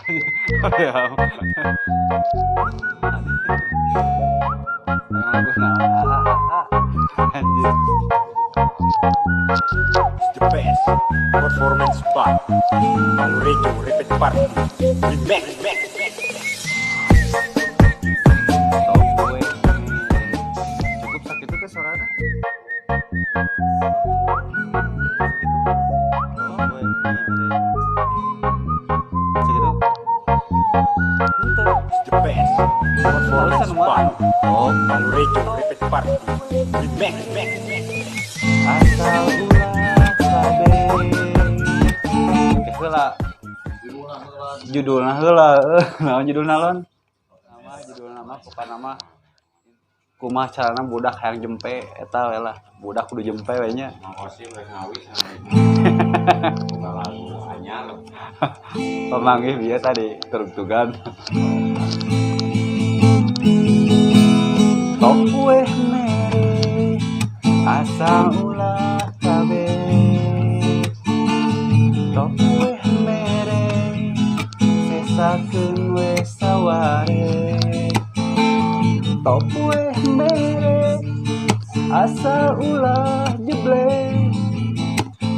Oh ya. Yang lagu naon? Anjir. The best performance spot Malurejo Repeat Party Remix Tau gue. Cukup sakit itu suaranya. Segitu. The best performance spot Oh, Malurejo Repeat Party Remix asal ulah kabe. Heula. Judulna heula. Naon judulna lon? Judulna mah pokona mah kumaha carana budak hayang jempe eta we lah. Budak kudu jempe we nya. Makasih wes ngawi buka lagu anyar. Pemanggih bieu tadi terugtugan. Tok weh mere asal ulah kabe. Tok weh mere sesakeun we saware. Tok weh mere asal ulah jeble.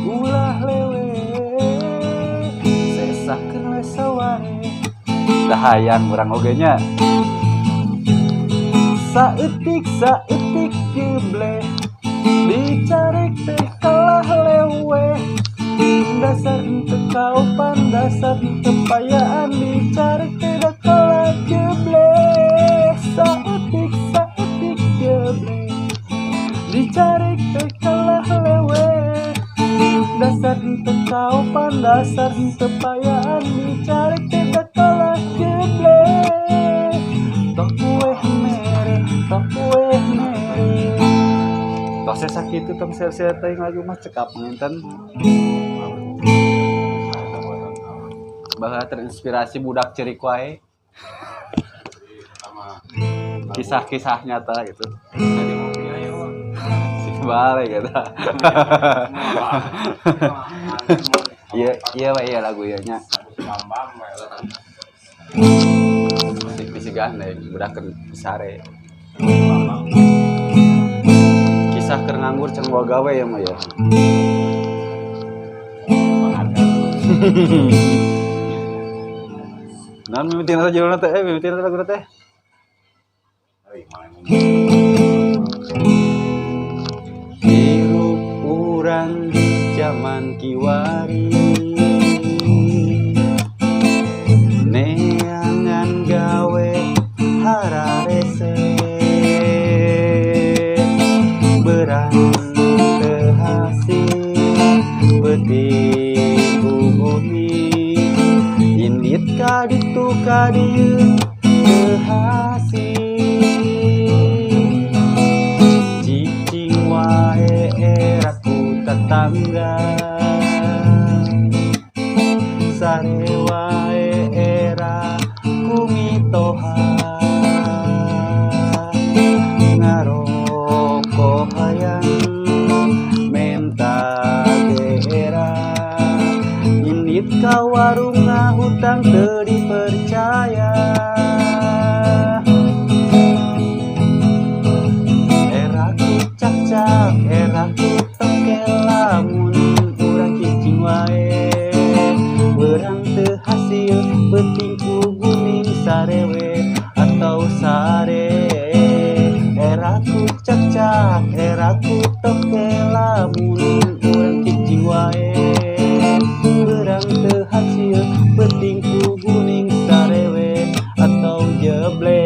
Ulah lewe sesakeun we saware. Dahayang urang oge nya. Saeutik jeble dicarek teh kalah lewe. Dasar henteu kaupan dasar henteu payaan dicarek teh da kalah jeble. Saeutik jeble dicarek teh kalah lewe. Dasar henteu kaupan dasar henteu payaan dicarek teh da kalah jeble. Tok weh mere tos sakit itu tong sel-sel teuing lagu mah cekap nginten. Bakal terinspirasi budak cerik wae. Kisah-kisah nyata gitu. Si balik gitu. Iya lagu ieu nya. Bisik-bisikan deh budak sare. Kisah keur nganggur can gua gawe ya mah ya. Naon mimitina judulna teh? Mimitina lagu teh. Hirup urang di zaman kiwari. Neangan gawe hararese. Berang teu hasil beuting bubuhi. Indit ka ditu ka dieu teu hasil. Cicing wae era ku tetangga. Sare wae era ku mitoha. Ngaroko hayang menta daerah. Indit ka warung ngahutang teu dipercaya. Era ku cak-cak, era ku toke lamun urang cicing wae. Berang teu hasil beuting ku guning sarewe atau sare. Era ku cak-cak, era ku toke lamun urang cicing wae. Berang teu hasil beuting ku guning sarewe atau jeble.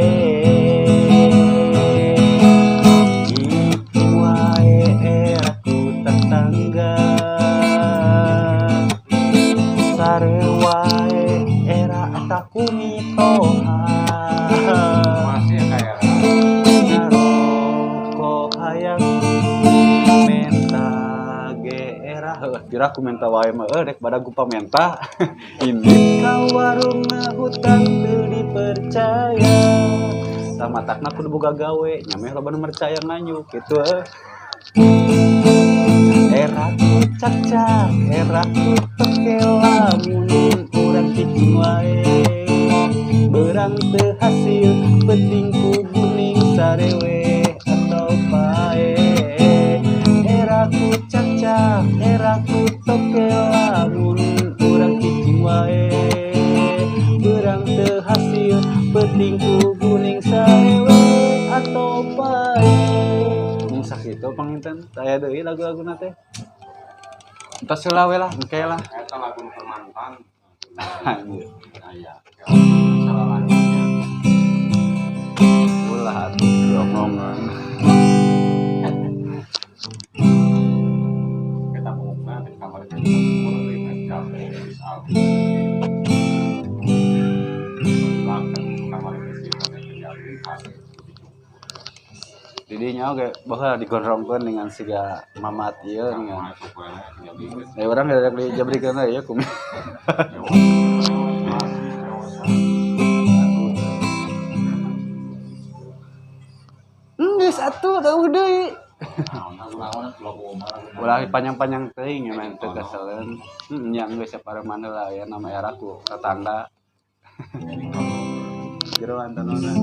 Cicing wae era ku tetangga. Sare wae era ataku mitoha. Masih kayak Ngaroko hayang menta geera. Kira aku menta wae mah dek badag ku pamenta. Indit ka warung ngahutang teu dipercaya. Samatakna kudu boga gawe, nyameh loba nu percaya nganyuk kitu Eraku cacak, eraku toke lamun urang cicing wae. urang teu hasil penting ku kuning sarewe atau pae era ku cacak era ku toke lamun urang cicing wae urang teu hasil penting ku kuning sarewe atau pae mung sakitu panginten aya deui lagu-laguna teh entos heula we lah engke lah Eta lagu mantan. anjir Aya. Salah lanjutnya. ulah atuh diomongan Kita ngomongna di kamar kita mulai ngajak bis album. Langsung kamar kita jadi khas. didinya oge baheula digondrongkeun dengan siga mamat ieu dengan Masuk we jadi urang dadak dijabrikeun we ya kum geus atuh dauh deui ulah panjang-panjang teuing ya main teu keseleun nya geus sapareman heula ya nama era ku tetangga jeroan tanona